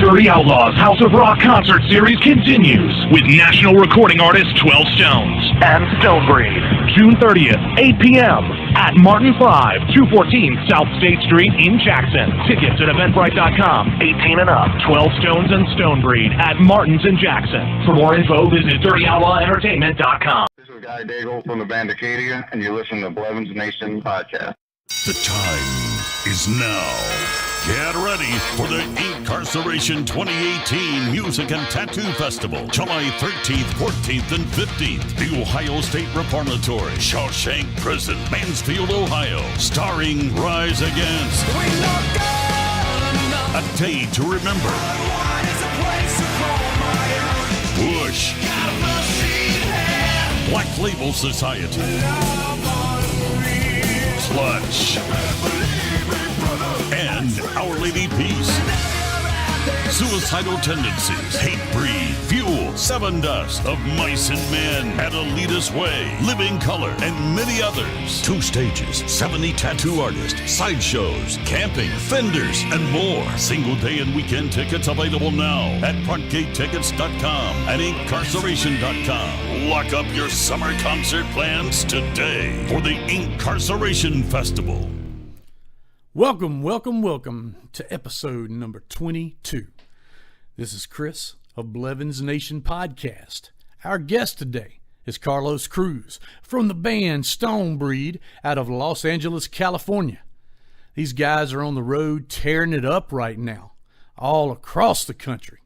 Dirty Outlaws House of Rock concert series continues with national recording artist 12 Stones and Stonebreed. June 30th, 8 p.m. at Martin 5, 214 South State Street in Jackson. Tickets at Eventbrite.com. 18 and up. 12 Stones and Stonebreed at Martin's in Jackson. For more info, visit DirtyOutlawEntertainment.com. This is Guy Daigle from the band Acadia, and you're listening to Blevins Nation Podcast. The time is now. Get ready for the Incarceration 2018 Music and Tattoo Festival, July 13th, 14th, and 15th. The Ohio State Reformatory, Shawshank Prison, Mansfield, Ohio. Starring Rise Against. A Day to Remember. Bush. Black Label Society. Clutch. And Our Lady Peace. Suicidal Tendencies, Hate Breed, Fuel, Seven Dust, Of Mice and Men, At Elitist Way, Living Color, and many others. 2 stages, 70 tattoo artists, sideshows, camping, vendors, and more. Single day and weekend tickets available now at frontgatetickets.com and incarceration.com. Lock up your summer concert plans today for the Incarceration Festival. Welcome to episode number 22. This is Chris of Blevins Nation Podcast. Our guest today is Cruz from the band Stonebreed out of Los Angeles, California. These guys are on the road tearing it up right now, all across the country.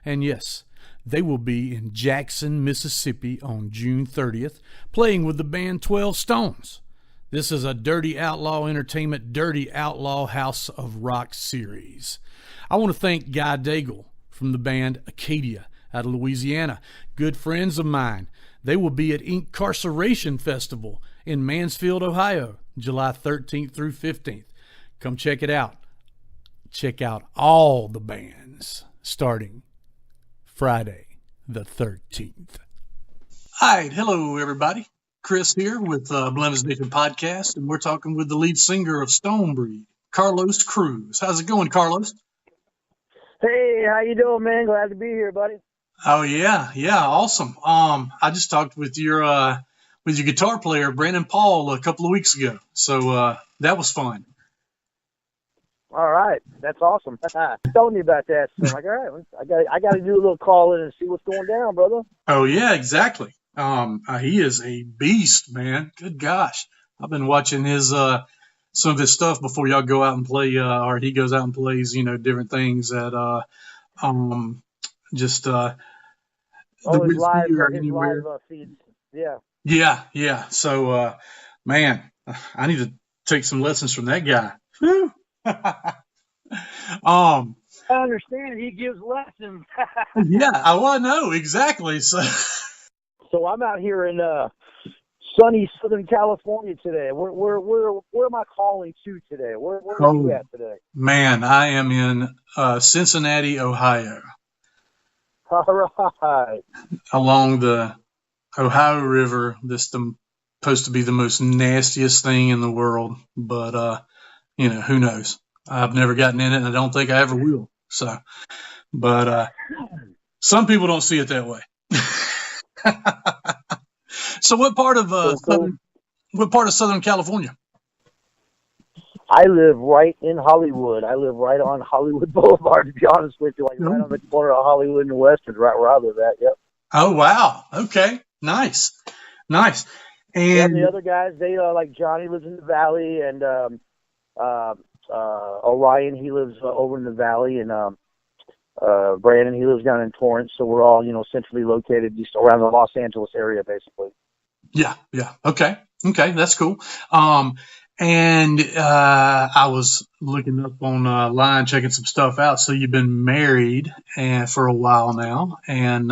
And yes, they will be in Jackson, Mississippi on June 30th, playing with the band 12 Stones. This is a Dirty Outlaw Entertainment, Dirty Outlaw House of Rock series. I want to thank Guy Daigle from the band Acadia out of Louisiana. Good friends of mine. They will be at Incarceration Festival in Mansfield, Ohio, July 13th through 15th. Come check it out. Check out all the bands starting Friday the 13th. Hi, hello everybody. Chris here with Blevins Nation Podcast, and we're talking with the lead singer of Stonebreed, Cruz. How's it going, Carlos? Hey, how you doing, man? Glad to be here, buddy. Oh yeah, awesome. I just talked with your guitar player, Brandon Paul, a couple of weeks ago, so that was fun. All right, that's awesome. Told me about that. So I'm like, all right, I got to do a little call in and see what's going down, brother. Oh yeah, exactly. He is a beast, man. Good gosh. I've been watching his, some of his stuff before y'all go out and play, or he goes out and plays, different things at, his live feeds. Yeah. Yeah. So, man, I need to take some lessons from that guy. Whew. I understand. He gives lessons. Yeah, I know exactly. So I'm out here in sunny Southern California today. Where am I calling to today? Where are you at today? Man, I am in Cincinnati, Ohio. All right. Along the Ohio River. This is supposed to be the most nastiest thing in the world, but who knows? I've never gotten in it, and I don't think I ever will. So, but some people don't see it that way. So what part of Southern California? I live right in Hollywood. I live right on Hollywood Boulevard, to be honest with you, right on the corner of Hollywood and Western, right where I live at. Yep. Oh wow. Okay. Nice. And the other guys, they like Johnny lives in the Valley, and Orion, he lives over in the Valley, and Brandon, he lives down in Torrance, so we're all, centrally located just around the Los Angeles area, basically. Yeah. Okay, that's cool. And I was looking up online, checking some stuff out. So you've been married for a while now, and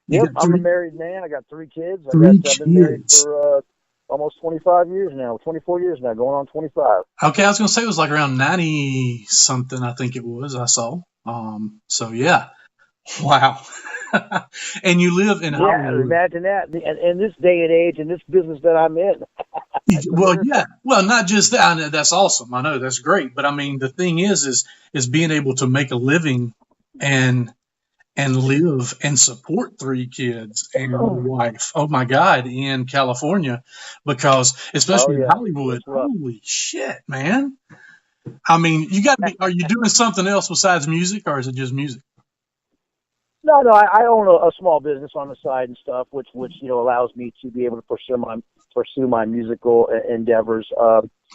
yep, I'm a married man. I got 3 kids. I've been married for almost 25 years now, 24 years now, going on 25. Okay, I was going to say it was like around 90 something. I think it was. I saw. So yeah, wow. And you live in Hollywood. Imagine that. In this day and age, in this business that I'm in. Well, yeah. Well, not just that. That's awesome. I know that's great. But I mean, the thing is being able to make a living and live and support 3 kids and a wife. Oh my God, in California, because especially in Hollywood, holy shit, man. I mean, you got to be. Are you doing something else besides music, or is it just music? No, I own a small business on the side and stuff, which allows me to be able to pursue my musical endeavors.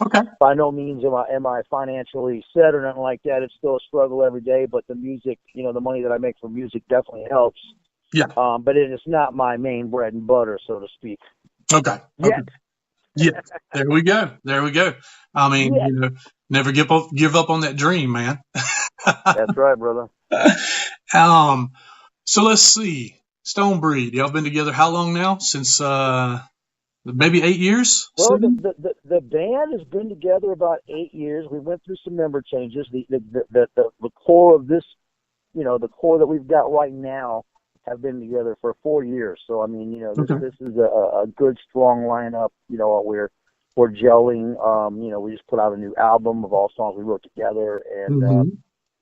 Okay. By no means am I financially set or nothing like that. It's still a struggle every day, but the music, the money that I make from music definitely helps. Yeah. But it is not my main bread and butter, so to speak. Okay. Yeah. There we go. I mean, never give up on that dream, man. That's right, brother. So let's see. Stonebreed, y'all been together how long now? Since maybe 8 years? Well, the band has been together about 8 years. We went through some member changes. The core of this, the core that we've got right now, have been together for 4 years. So I mean, this is a good strong lineup. We're gelling. We just put out a new album of all songs we wrote together, and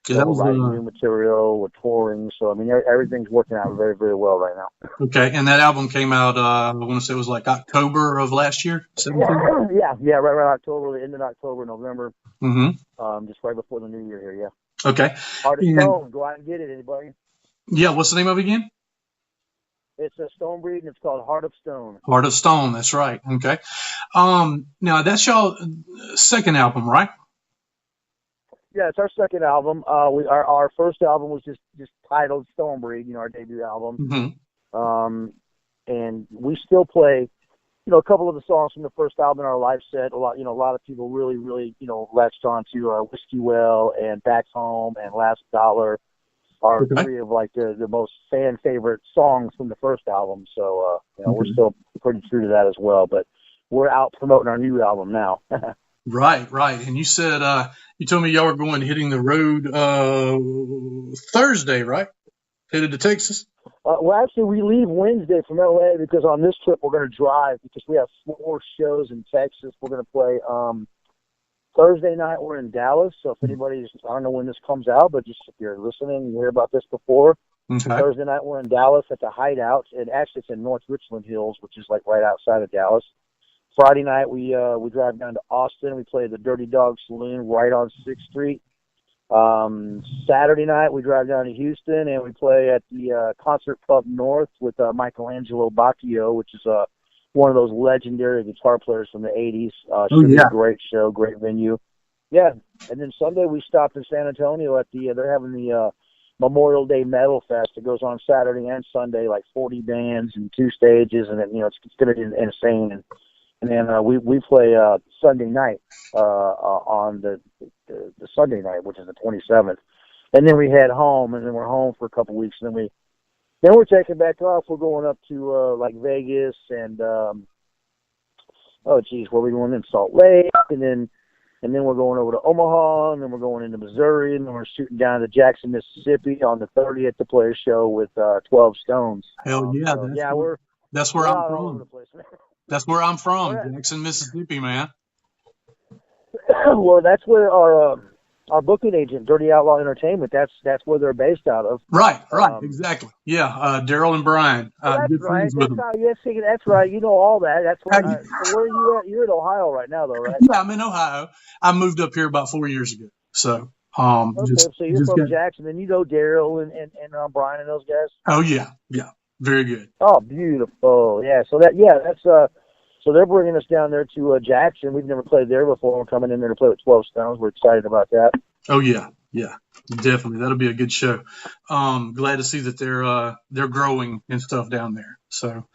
we're writing new material. We're touring. So I mean, everything's working out very, very well right now. Okay, and that album came out. I want to say it was like October of last year. 17? Yeah, right October, the end of October, November. Just right before the new year here. Yeah. Okay. Heart of Stone. Go out and get it, anybody. Yeah. What's the name of it again? It's a Stonebreed, and it's called Heart of Stone. Heart of Stone. That's right. Okay. Now that's y'all second album, right? Yeah, it's our second album. Our first album was just titled Stonebreed, our debut album. And we still play, a couple of the songs from the first album in our live set. A lot of people really, really, latched on to Whiskey Well and Back Home and Last Dollar are 3 of like the most fan favorite songs from the first album. So, we're still pretty true to that as well. But we're out promoting our new album now. Right. And you said, you told me y'all were hitting the road Thursday, right? Headed to Texas? Well, actually, we leave Wednesday from LA because on this trip we're going to drive because we have 4 shows in Texas. We're going to play Thursday night. We're in Dallas. So if anybody's, I don't know when this comes out, but just if you're listening, you hear about this before. Thursday night we're in Dallas at the Hideout, and actually it's in North Richland Hills, which is like right outside of Dallas. Friday night, we drive down to Austin. We play the Dirty Dog Saloon right on 6th Street. Saturday night, we drive down to Houston, and we play at the Concert Pub North with Michelangelo Bacchio, which is one of those legendary guitar players from the 80s. Should be a great show, great venue. Yeah, and then Sunday we stopped in San Antonio at they're having the Memorial Day Metal Fest. It goes on Saturday and Sunday, like 40 bands and 2 stages, and then, it's going to be insane. And then we play Sunday night on the Sunday night, which is the 27th. And then we head home, and then we're home for a couple weeks. And then we're taking back off. We're going up to like Vegas and where are we going in? Salt Lake, and then we're going over to Omaha, and then we're going into Missouri, and then we're shooting down to Jackson, Mississippi on the 30th to play a show with 12 Stones. Hell yeah! That's where I'm from. That's where I'm from, Jackson, Mississippi, man. Well, that's where our booking agent, Dirty Outlaw Entertainment, that's where they're based out of. Right, exactly. Yeah, Daryl and Brian. That's right. That's right. You know all that. That's right. So where are you at? You're in Ohio right now, though, right? Yeah, I'm in Ohio. I moved up here about 4 years ago. So, so you're from Jackson, and you know Daryl and Brian and those guys. Oh yeah, very good. Oh, beautiful. Yeah. So that's so they're bringing us down there to Jackson. We've never played there before. We're coming in there to play with 12 Stones. We're excited about that. Oh yeah, definitely. That'll be a good show. Glad to see that they're growing and stuff down there. So,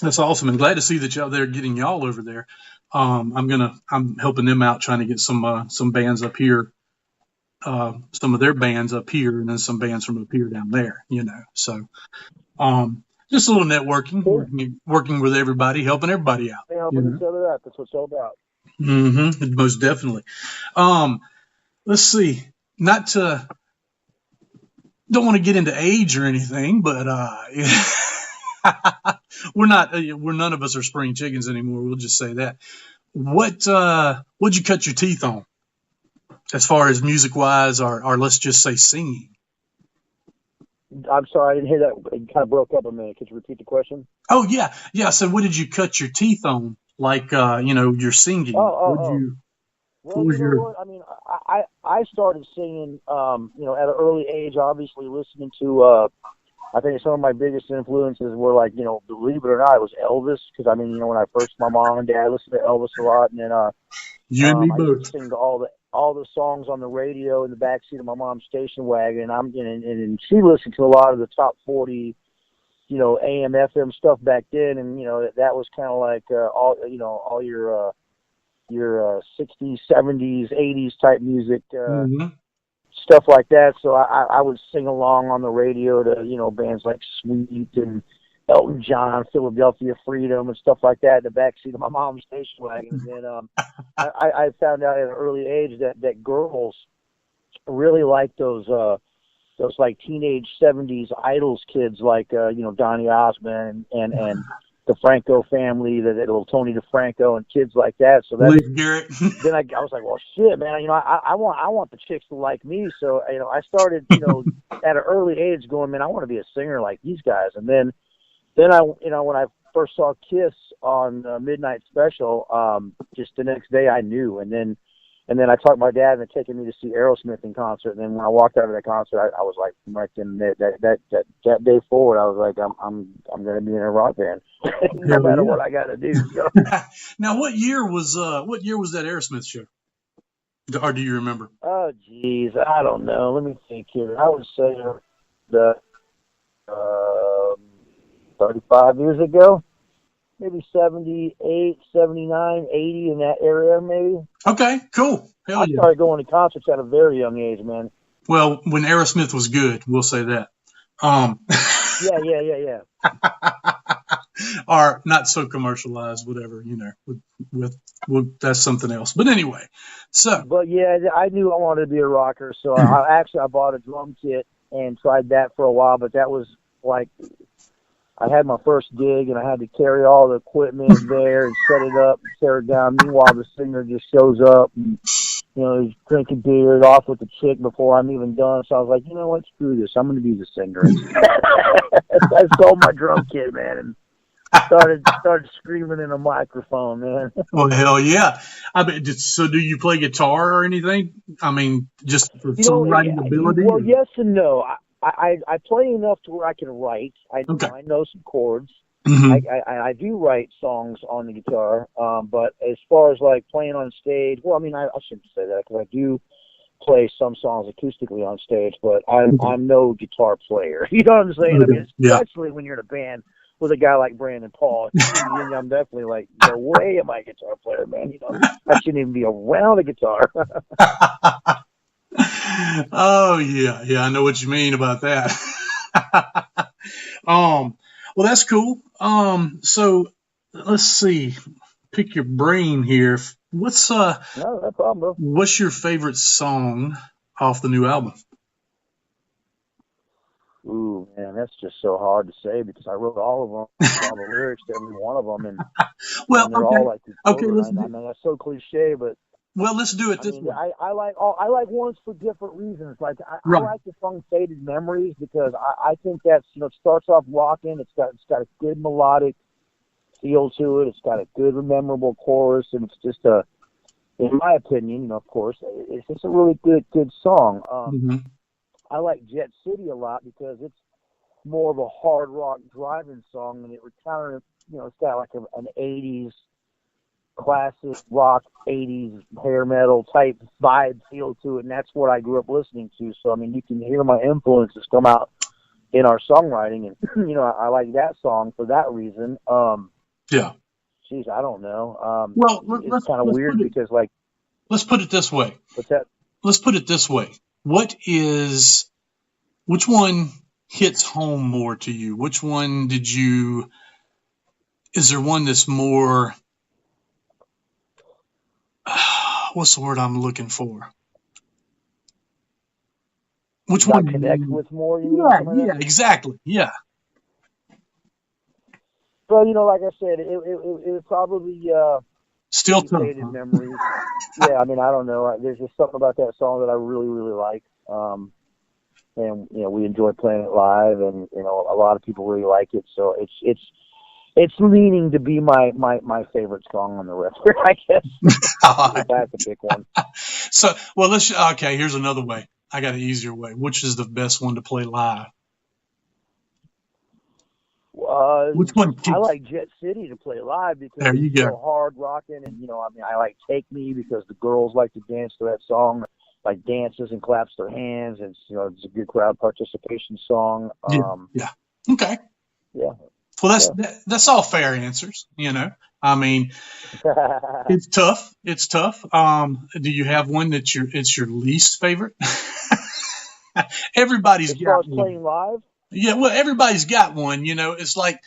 that's awesome, and glad to see that they're getting y'all over there. I'm helping them out, trying to get some bands up here. Some of their bands up here, and then some bands from up here down there. So. Just a little networking, working with everybody, helping everybody out. Helping each other out. That's what it's all about. Most definitely. Let's see. Don't want to get into age or anything, but we're none of us are spring chickens anymore. We'll just say that. What'd you cut your teeth on as far as music wise, or let's just say singing? I'm sorry, I didn't hear that. It kind of broke up a minute. Could you repeat the question? Oh yeah. So what did you cut your teeth on? Like your singing. Well, What was you know your? what? I mean, I started singing, at an early age. Obviously, listening to. I think some of my biggest influences were like, believe it or not, it was Elvis. Because I mean, when my mom and dad listened to Elvis a lot, and then You and me I both. used to sing to all the songs on the radio in the backseat of my mom's station wagon. And she listened to a lot of the top 40, AM, FM stuff back then, and that was kind of like all your 60s, 70s, 80s type music, stuff like that. So I would sing along on the radio to bands like Sweet and Elton John, Philadelphia Freedom, and stuff like that in the backseat of my mom's station wagon. And then I found out at an early age that girls really like those like teenage 70s idols kids like Donny Osmond and the Franco family, the little Tony DeFranco and kids like that. So that's Garrett. then I was like, well, shit, man, I want the chicks to like me. So I started at an early age going, man, I want to be a singer like these guys. And then I when I first saw Kiss on Midnight Special, just the next day I knew. And then I talked my dad into taking me to see Aerosmith in concert. And then when I walked out of that concert, I was like, right then that day forward, I was like, I'm going to be in a rock band, no matter what I got to do. So. Now, what year was that Aerosmith show? Or do you remember? Oh, geez, I don't know. Let me think here. I would say the 35 years ago. Maybe 78, 79, 80 in that area, maybe. Okay, cool. Hell yeah. I started going to concerts at a very young age, man. Well, when Aerosmith was good, we'll say that. Yeah. Or not so commercialized, whatever, with that's something else. But anyway, so. But yeah, I knew I wanted to be a rocker, so I bought a drum kit and tried that for a while, but that was like, I had my first gig, and I had to carry all the equipment there and set it up and tear it down. Meanwhile, the singer just shows up and, he's drinking beer off with the chick before I'm even done. So I was like, you know what, screw this. I'm going to be the singer. I sold my drum kit, man, and started screaming in a microphone, man. Well, hell yeah. I mean, so do you play guitar or anything? I mean, just for songwriting ability? Well, yes and no. I play enough to where I can write. I know some chords. Mm-hmm. I do write songs on the guitar, but as far as like playing on stage, well, I mean, I shouldn't say that because I do play some songs acoustically on stage, but I'm no guitar player. You know what I'm saying? I mean, especially when you're in a band with a guy like Brandon Paul, I'm definitely like, no way am I a guitar player, man. I shouldn't even be around a guitar. Oh yeah, I know what you mean about that. Well, that's cool. So let's see, pick your brain here. What's no problem, bro. What's your favorite song off the new album? Ooh, man, that's just so hard to say because I wrote all of them, all the lyrics to every one of them, and well, they're all like okay. I mean, that's so cliche, but. Well, let's do it this way. I like ones for different reasons. Like I like the song "Faded Memories" because I think that's it starts off rocking. It's got a good melodic feel to it. It's got a good memorable chorus, and it's just in my opinion, of course, it's just a really good song. I like Jet City a lot because it's more of a hard rock driving song, and it kind of it's got like an '80s. Classic rock 80s hair metal type vibe feel to it, and that's what I grew up listening to. So I mean, you can hear my influences come out in our songwriting, and I like that song for that reason. Yeah. Geez, I don't know. Well, it's kind of weird because like. Let's put it this way. What's that? Let's put it this way. Which one hits home more to you? Which one is there one that's more, what's the word I'm looking for? Which one connect with more? Yeah, exactly. Yeah. Well, like I said, it would probably Still tough. Faded Huh? memories. Yeah, I mean, I don't know. There's just something about that song that I really, really like. And we enjoy playing it live, and a lot of people really like it. So it's leaning to be my favorite song on the record, I guess. If I have to pick one. So, well, okay, here's another way. I got an easier way. Which is the best one to play live? Which one? I like Jet City to play live because There you it's go. so hard rocking, and I like Take Me because the girls like to dance to that song, like dances and claps their hands. And it's a good crowd participation song. Yeah. Okay. Yeah. Well, that's all fair answers. I mean, it's tough. It's tough. Do you have one that's your least favorite? Everybody's got one. Playing live. Yeah, well, everybody's got one. It's like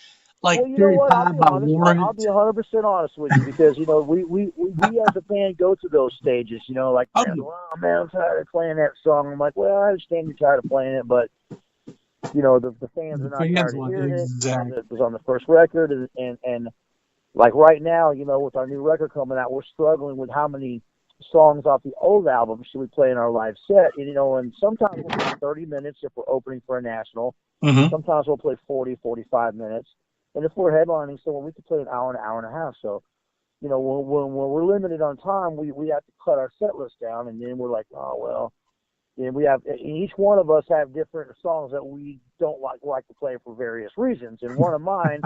Cherry Pie by Warren. I'll be 100% honest with you because we as a band go through those stages. Like, oh man, I'm tired of playing that song. I'm like, well, I understand you're tired of playing it, but the fans are not tired of hearing it. It was on the first record, and like right now, with our new record coming out, we're struggling with how many songs off the old album should we play in our live set. And sometimes we'll play 30 minutes if we're opening for a national. Mm-hmm. Sometimes we'll play 40, 45 minutes. And if we're headlining someone, we could play an hour and a half. So, when we're limited on time, we have to cut our set list down, and then we're like, oh, well. And each one of us have different songs that we don't like to play for various reasons. And one of mine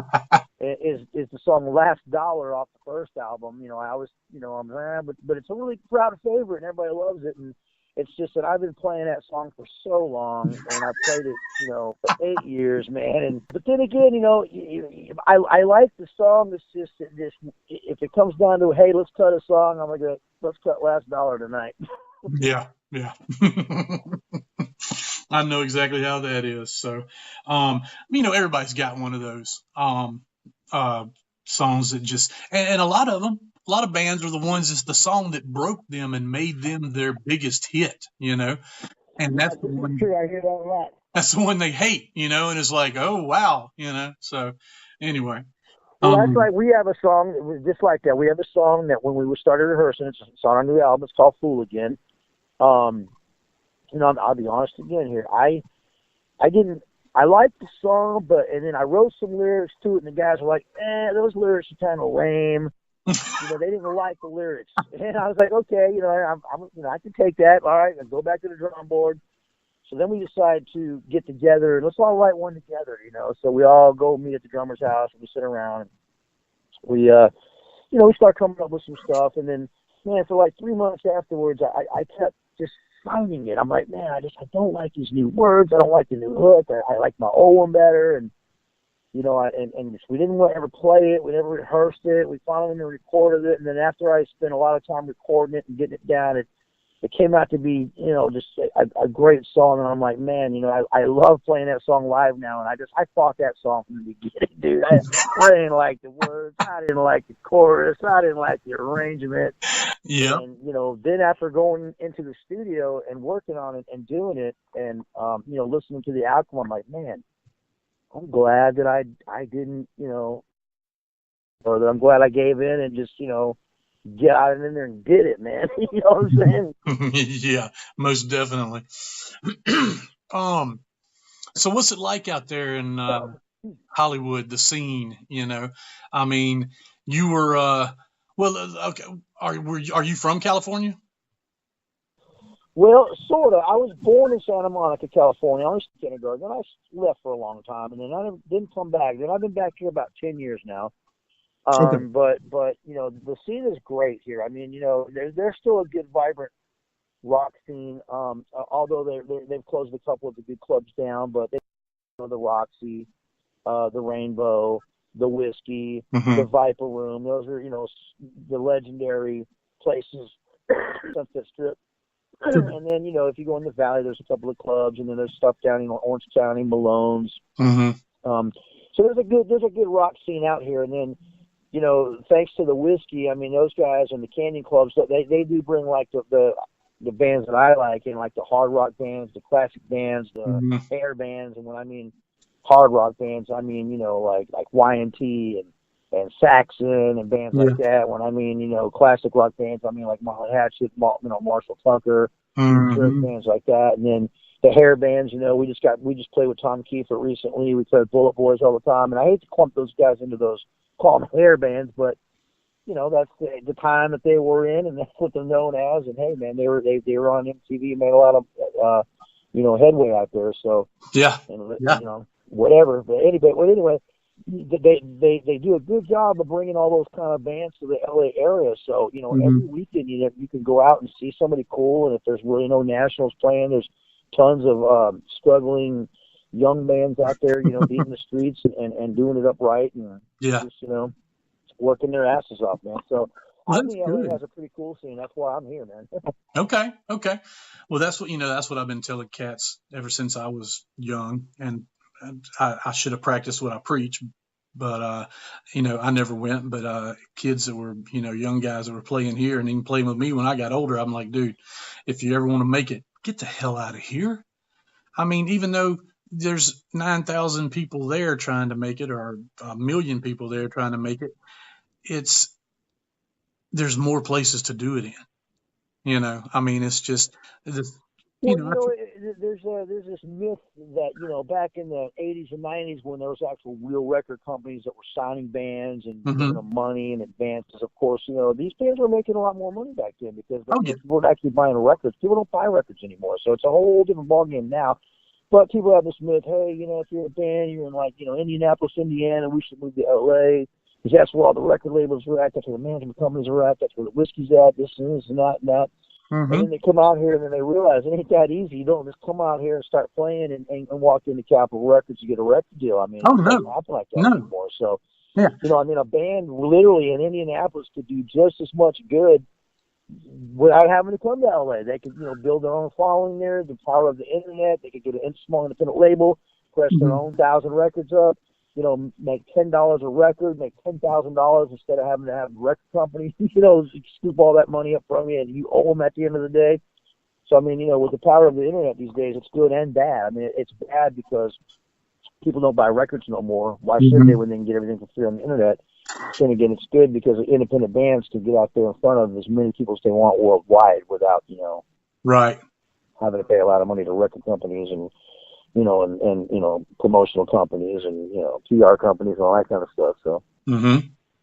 is the song "Last Dollar" off the first album. I always, but it's a really proud favorite, and everybody loves it. And it's just that I've been playing that song for so long, and I've played it, for 8 years, man. But then again, I like the song. It's just that if it comes down to, hey, let's cut a song, I'm gonna let's cut "Last Dollar" tonight. Yeah. I know exactly how that is. So, everybody's got one of those songs that just, and a lot of them, a lot of bands are the ones that's the song that broke them and made them their biggest hit, and that's the one. True, I hear that a lot. That's the one they hate, and it's like, oh wow, So, anyway. Well, that's right. We have a song just like that. We have a song that when we started rehearsing, it's on our new album. It's called "Fool Again." I'll be honest again here. I liked the song, and then I wrote some lyrics to it, and the guys were like, those lyrics are kind of lame. They didn't like the lyrics. And I was like, okay, I can take that. All right, I'll go back to the drum board. So then we decided to get together, and let's all write one together, So we all go meet at the drummer's house, and we sit around, and we start coming up with some stuff, and then, man, for like 3 months afterwards, I kept just finding it. I'm like, man, I don't like these new words. I don't like the new hook. I like my old one better. And, and we didn't ever play it. We never rehearsed it. We finally recorded it. And then after I spent a lot of time recording it and getting it down, it came out to be, just a great song. And I'm like, man, I love playing that song live now. And I fought that song from the beginning, dude. I didn't like the words. I didn't like the chorus. I didn't like the arrangement. Yeah. And, then after going into the studio and working on it and doing it and, listening to the outcome, I'm like, man, I'm glad that I didn't, or that I'm glad I gave in and just, get out in there and did it, man. You know what I'm saying? Yeah, most definitely. So what's it like out there in Hollywood, the scene? I mean, you were okay. Are you from California? Well, sort of. I was born in Santa Monica, California. I was in kindergarten. Then I left for a long time, and then I didn't come back. Then I've been back here about 10 years now. Okay. But the scene is great here. I mean, there's still a good, vibrant rock scene. Although they've closed a couple of the good clubs down, but the Roxy, the Rainbow, the Whiskey, Mm-hmm. the Viper Room. Those are the legendary places. Sunset Strip. And then, if you go in the valley, there's a couple of clubs, and then there's stuff down in Orange County, Malone's. Mm-hmm. So there's a good rock scene out here. And then, thanks to the Whiskey, I mean, those guys and the Canyon Clubs, they do bring like the bands that I like, and like the hard rock bands, the classic bands, the Mm-hmm. air bands. And when I mean hard rock bands, I mean, like Y&T and Saxon and bands like that. When I mean, classic rock bands, I mean like Molly Hatchet, Marshall Tucker, bands like that. And then the hair bands, we just played with Tom Kiefer recently. We played Bullet Boys all the time. And I hate to clump those guys into those, call them hair bands, but that's the time that they were in, and that's what they're known as. And hey, man, they were on MTV and made a lot of headway out there. So whatever. But anyway, they do a good job of bringing all those kind of bands to the LA area. So every weekend you can go out and see somebody cool. And if there's really no nationals playing, there's tons of struggling young bands out there, beating the streets and doing it upright and just working their asses off, man. So I think LA has a pretty cool scene. That's why I'm here, man. Okay. Well, that's what I've been telling cats ever since I was young, and I should have practiced what I preach, but I never went. But kids that were young guys that were playing here and even playing with me when I got older, I'm like, dude, if you ever want to make it, get the hell out of here. I mean, even though there's 9,000 people there trying to make it, or 1 million people there trying to make it, there's more places to do it in. I mean, it's just this. There's this myth that back in the 80s and 90s when there was actual real record companies that were signing bands and giving them money and advances. Of course, these bands were making a lot more money back then because people were actually buying records. People don't buy records anymore, so it's a whole different ballgame now. But people have this myth, hey, if you're a band, you're in Indianapolis, Indiana, we should move to LA because that's where all the record labels are at, that's where the management companies are at, that's where the whiskey's at, this and this and that and that. And then they come out here and then they realize it ain't that easy. You don't just come out here and start playing and walk into Capitol Records to get a record deal. I mean, it doesn't happen like that anymore. So, a band literally in Indianapolis could do just as much good without having to come to LA. They could, build their own following there, the power of the internet. They could get a small independent label, press their own 1,000 records up, make $10 a record, make $10,000 instead of having to have a record company, scoop all that money up from you and you owe them at the end of the day. So, I mean, with the power of the internet these days, it's good and bad. I mean, it's bad because people don't buy records no more. Why should they when they can get everything for free on the internet? Then again, it's good because independent bands can get out there in front of as many people as they want worldwide without, having to pay a lot of money to record companies and promotional companies and, PR companies and all that kind of stuff. So.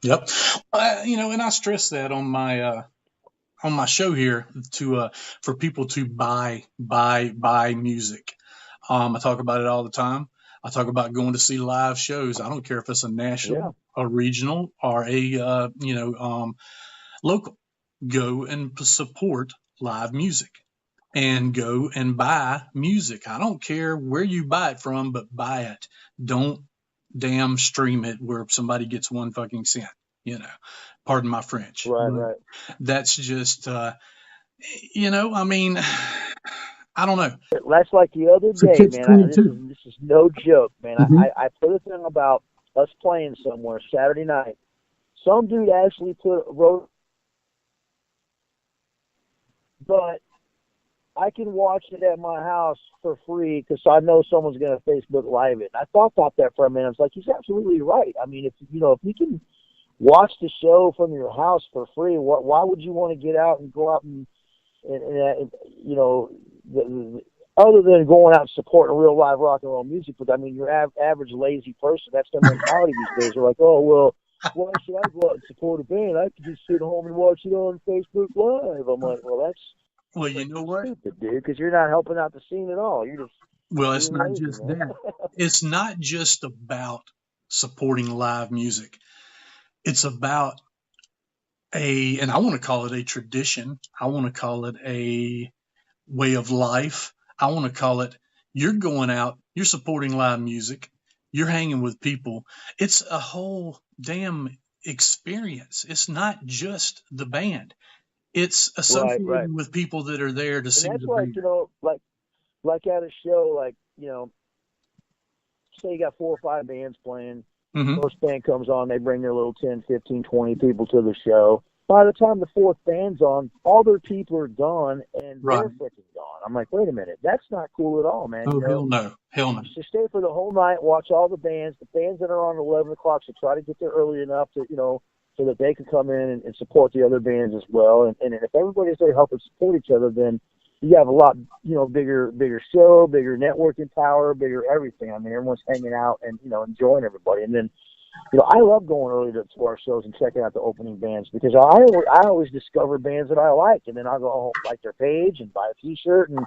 Yep. And I stress that on my show here for people to buy music. I talk about it all the time. I talk about going to see live shows. I don't care if it's a national, a regional, or a, local. Go and support live music. And go and buy music. I don't care where you buy it from, but buy it. Don't damn stream it where somebody gets 1 fucking cent. Pardon my French. Right. That's just, I mean, I don't know. That's like the other day, man. This is no joke, man. I put a thing about us playing somewhere Saturday night. Some dude actually wrote, but I can watch it at my house for free because I know someone's going to Facebook Live it. I thought about that for a minute. I was like, he's absolutely right. I mean, if you can watch the show from your house for free, why would you want to get out and go out and other than going out and supporting real live rock and roll music? But I mean, your average lazy person, that's their mentality these days. They're like, oh, well, why should I go out and support a band? I could just sit home and watch it on Facebook Live. I'm like, well, that's. Well, you know what, stupid, dude, because you're not helping out the scene at all. You're just it's not just that. It's not just about supporting live music. It's about and I want to call it a tradition. I want to call it a way of life. I want to call it, you're going out, you're supporting live music, you're hanging with people. It's a whole damn experience. It's not just the band. It's associated with people that are there to see the band. That's like at a show, say you got 4 or 5 bands playing. First band comes on, they bring their little 10, 15, 20 people to the show. by the time the fourth band's on, all their people are gone and Right. they're freaking gone. I'm like, wait a minute, that's not cool at all, man. Oh, You know, hell no. Hell no. to stay for the whole night, watch all the bands that are on 11 o'clock, so try to get there early enough to, so that they can come in and support the other bands as well. And if everybody's there helping support each other, then you have a lot, bigger show, bigger networking power, bigger everything. I mean, everyone's hanging out and, enjoying everybody. And then, I love going early to our shows and checking out the opening bands because I always discover bands that I like, and then I'll go home, like their page and buy a T-shirt and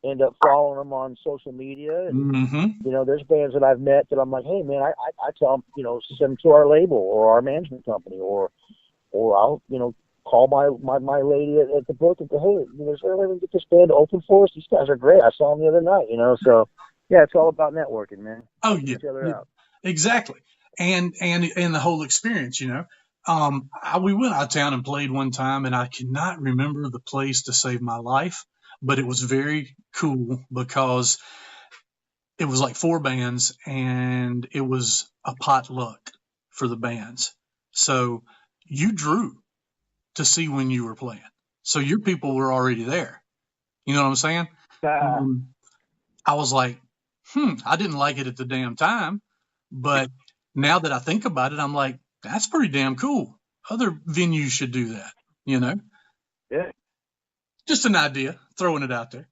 end up following them on social media. And, Mm-hmm. there's bands that I've met that I'm like, hey, man, I tell them, send them to our label or our management company or I'll, call my lady at the book and go, hey, is there a way we can get this band to open for us? These guys are great. I saw them the other night, So, yeah, it's all about networking, man. Oh, Helping yeah. each other out. Exactly. And the whole experience, we went out of town and played one time, and I cannot remember the place to save my life, but it was very cool because it was like 4 bands and it was a potluck for the bands. So you drew to see when you were playing. So your people were already there. You know what I'm saying? I was like, I didn't like it at the damn time, but now that I think about it, I'm like, that's pretty damn cool. Other venues should do that, Yeah. Just an idea, throwing it out there.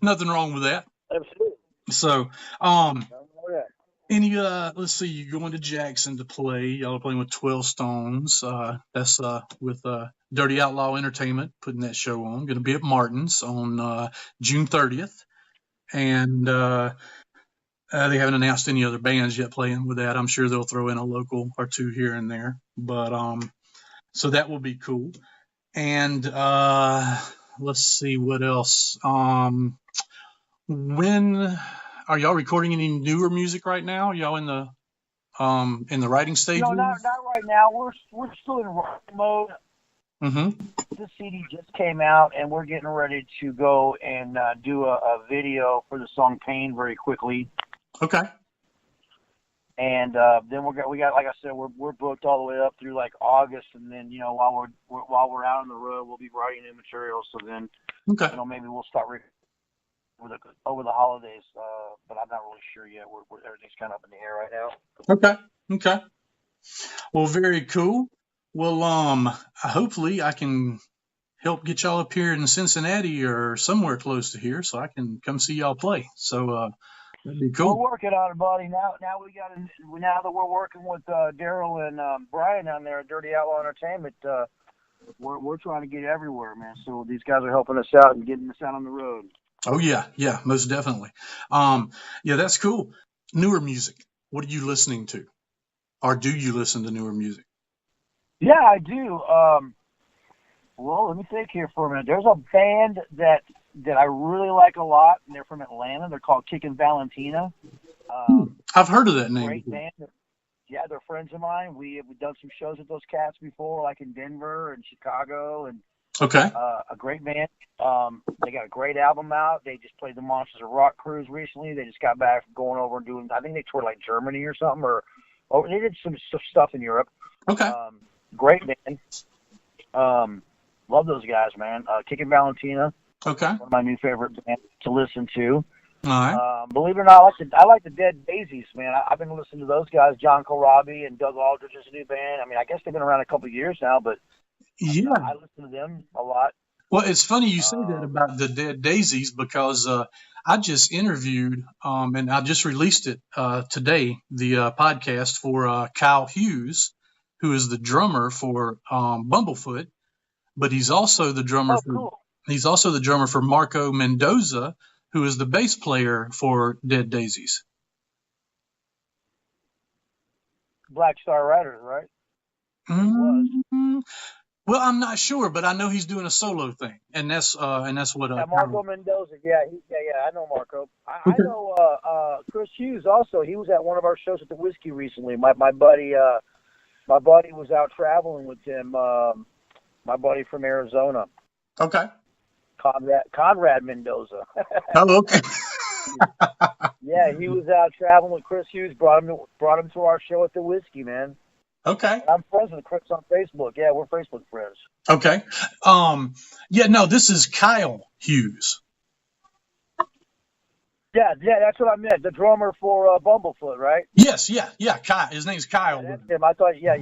Nothing wrong with that. Absolutely. So, Yeah. let's see, you're going to Jackson to play. Y'all are playing with 12 Stones. That's with Dirty Outlaw Entertainment, putting that show on. Going to be at Martin's on June 30th. And they haven't announced any other bands yet playing with that. I'm sure they'll throw in a local or two here and there. But so that will be cool. And let's see what else. When are y'all recording any newer music right now? Are y'all in the writing stage? No, not right now. We're still in writing mode. Mm-hmm. This CD just came out, and we're getting ready to go and do a video for the song "Pain" very quickly. Okay. And then we got, like I said, we're booked all the way up through like August, and then while we're out on the road, we'll be writing new material. So then, Okay. maybe we'll start over the holidays, but I'm not really sure yet. Everything's kind of up in the air right now. Okay. Well, very cool. Well, hopefully I can help get y'all up here in Cincinnati or somewhere close to here, so I can come see y'all play. So that'd be cool. We're working on it, buddy. Now that we're working with Daryl and Brian down there at Dirty Outlaw Entertainment, we're trying to get everywhere, man. So these guys are helping us out and getting us out on the road. Oh yeah, most definitely. Yeah, that's cool. Newer music. What are you listening to, or do you listen to newer music? Yeah, I do. Well, let me think here for a minute. There's a band that I really like a lot, and they're from Atlanta. They're called Kickin' Valentina. I've heard of that name. Great band. Yeah, they're friends of mine. We've done some shows with those cats before, like in Denver and Chicago, and Okay. a great band. They got a great album out. They just played the Monsters of Rock cruise recently. They just got back from going over and doing, I think they toured like Germany or something, or they did some stuff in Europe. Okay. Great band. Love those guys, man. Kickin' Valentina. Okay. One of my new favorite bands to listen to. All right. Believe it or not, I like the Dead Daisies, man. I've been listening to those guys, John Kohlrabi and Doug Aldridge's new band. I mean, I guess they've been around a couple of years now, but Yeah. I listen to them a lot. Well, it's funny you say that about the Dead Daisies because I just interviewed and I just released it today, the podcast for Kyle Hughes, who is the drummer for Bumblefoot, but he's also the drummer he's also the drummer for Marco Mendoza, who is the bass player for Dead Daisies. Black Star Riders, right? Mm-hmm. Well, I'm not sure, but I know he's doing a solo thing, and that's what. Marco Mendoza, yeah, I know Marco. I know Chris Hughes also. He was at one of our shows at the Whiskey recently. My buddy was out traveling with him. My buddy from Arizona. Okay. Conrad Mendoza. Oh, okay. Yeah, he was out traveling with Chris Hughes. Brought him to our show at the Whiskey, man. Okay. I'm friends with Chris on Facebook. Yeah, we're Facebook friends. Okay. Yeah, no, this is Kyle Hughes. Yeah, that's what I meant. The drummer for Bumblefoot, right? Yes, yeah. Kyle. His name's Kyle. Yeah, that's him. I thought, yeah,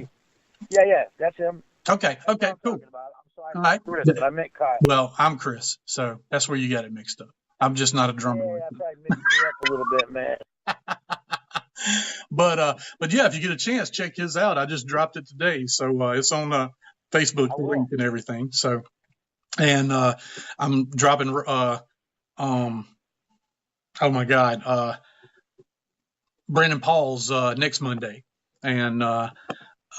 that's him. Okay, That's what I'm cool. talking about. I'm sorry, All right. Chris, but I meant Kyle. Well, I'm Chris, so that's where you got it mixed up. I'm just not a drummer. Yeah, I probably mixed me up a little bit, man. But yeah, if you get a chance, check his out. I just dropped it today, so it's on Facebook, the link and everything. So, and I'm dropping. Oh my God, Brandon Paul's next Monday, and not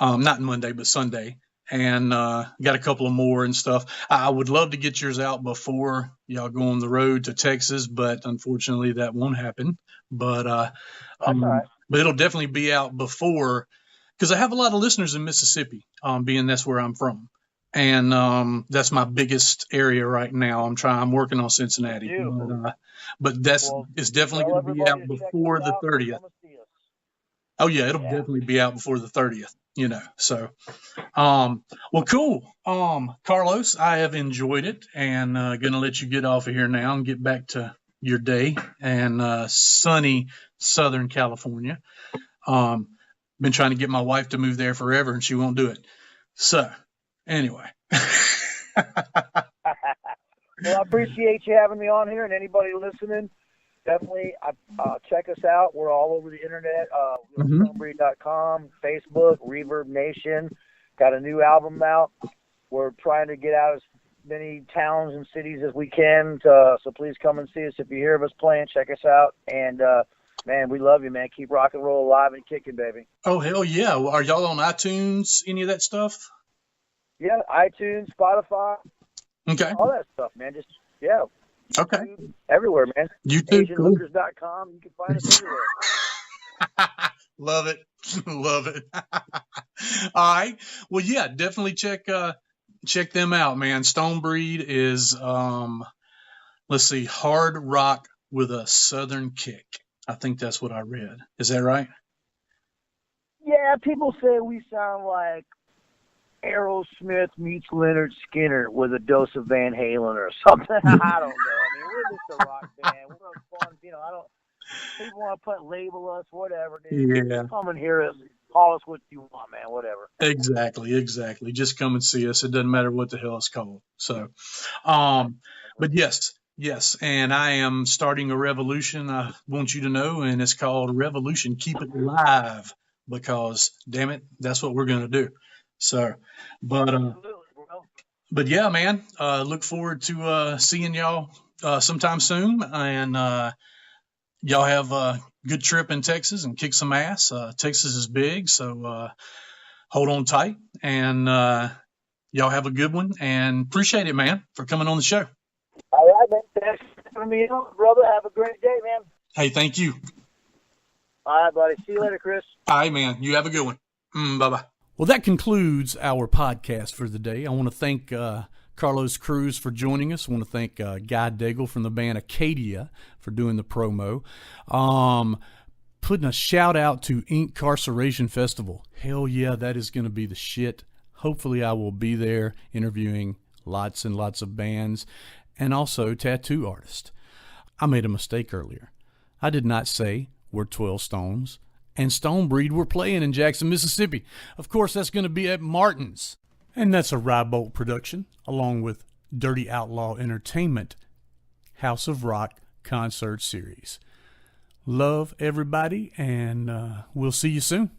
Monday but Sunday, and got a couple of more and stuff. I would love to get yours out before y'all go on the road to Texas, but unfortunately that won't happen. But but it'll definitely be out before, because I have a lot of listeners in Mississippi, being that's where I'm from, and that's my biggest area right now. I'm working on Cincinnati, but it's definitely going to be out before the 30th. Oh yeah, it'll definitely be out before the 30th. So, well, cool. Carlos, I have enjoyed it, and going to let you get off of here now and get back to your day and sunny Southern California. Been trying to get my wife to move there forever, and she won't do it. So, anyway. Well, I appreciate you having me on here, and anybody listening, definitely check us out. We're all over the internet. Stonebreed.com, Facebook, Reverb Nation. Got a new album out. We're trying to get out as many towns and cities as we can. So please come and see us. If you hear of us playing, check us out. And, man, we love you, man. Keep rock and roll alive and kicking, baby. Oh, hell yeah. Are y'all on iTunes, any of that stuff? Yeah, iTunes, Spotify. Okay. All that stuff, man. Just, yeah. Okay. YouTube, everywhere, man. YouTube, AsianHookers.com. You can find us everywhere. Love it. Love it. All right. Well, yeah, definitely check them out, man. Stonebreed is, let's see, hard rock with a southern kick. I think that's what I read. Is that right? Yeah, people say we sound like Aerosmith meets Leonard Skinner with a dose of Van Halen or something. I don't know. I mean, we're just a rock band. We're fun. People want to label us, whatever. Yeah. Come and hear us. Call us what you want, man. Whatever. Exactly. Just come and see us. It doesn't matter what the hell it's called. So, but yes. And I am starting a revolution. I want you to know, and it's called Revolution. Keep it live, because damn it, that's what we're going to do. So, but yeah, man, look forward to seeing y'all sometime soon, and y'all have a good trip in Texas and kick some ass. Texas is big, so hold on tight, and y'all have a good one, and appreciate it, man, for coming on the show. All right, man. Thanks for me, brother. Have a great day, man. Hey, thank you. All right, buddy. See you later, Chris. All right, man. You have a good one. Bye-bye. Well, that concludes our podcast for the day. I want to thank Carlos Cruz for joining us. I want to thank Guy Daigle from the band Acadia for doing the promo. Putting a shout out to Incarceration Festival. Hell yeah, that is going to be the shit. Hopefully I will be there interviewing lots and lots of bands and also tattoo artists. I made a mistake earlier. I did not say we're 12 Stones and Stonebreed were playing in Jackson, Mississippi. Of course, that's going to be at Martin's. And that's a Rybolt production, along with Dirty Outlaw Entertainment House of Rock concert series. Love everybody, and we'll see you soon.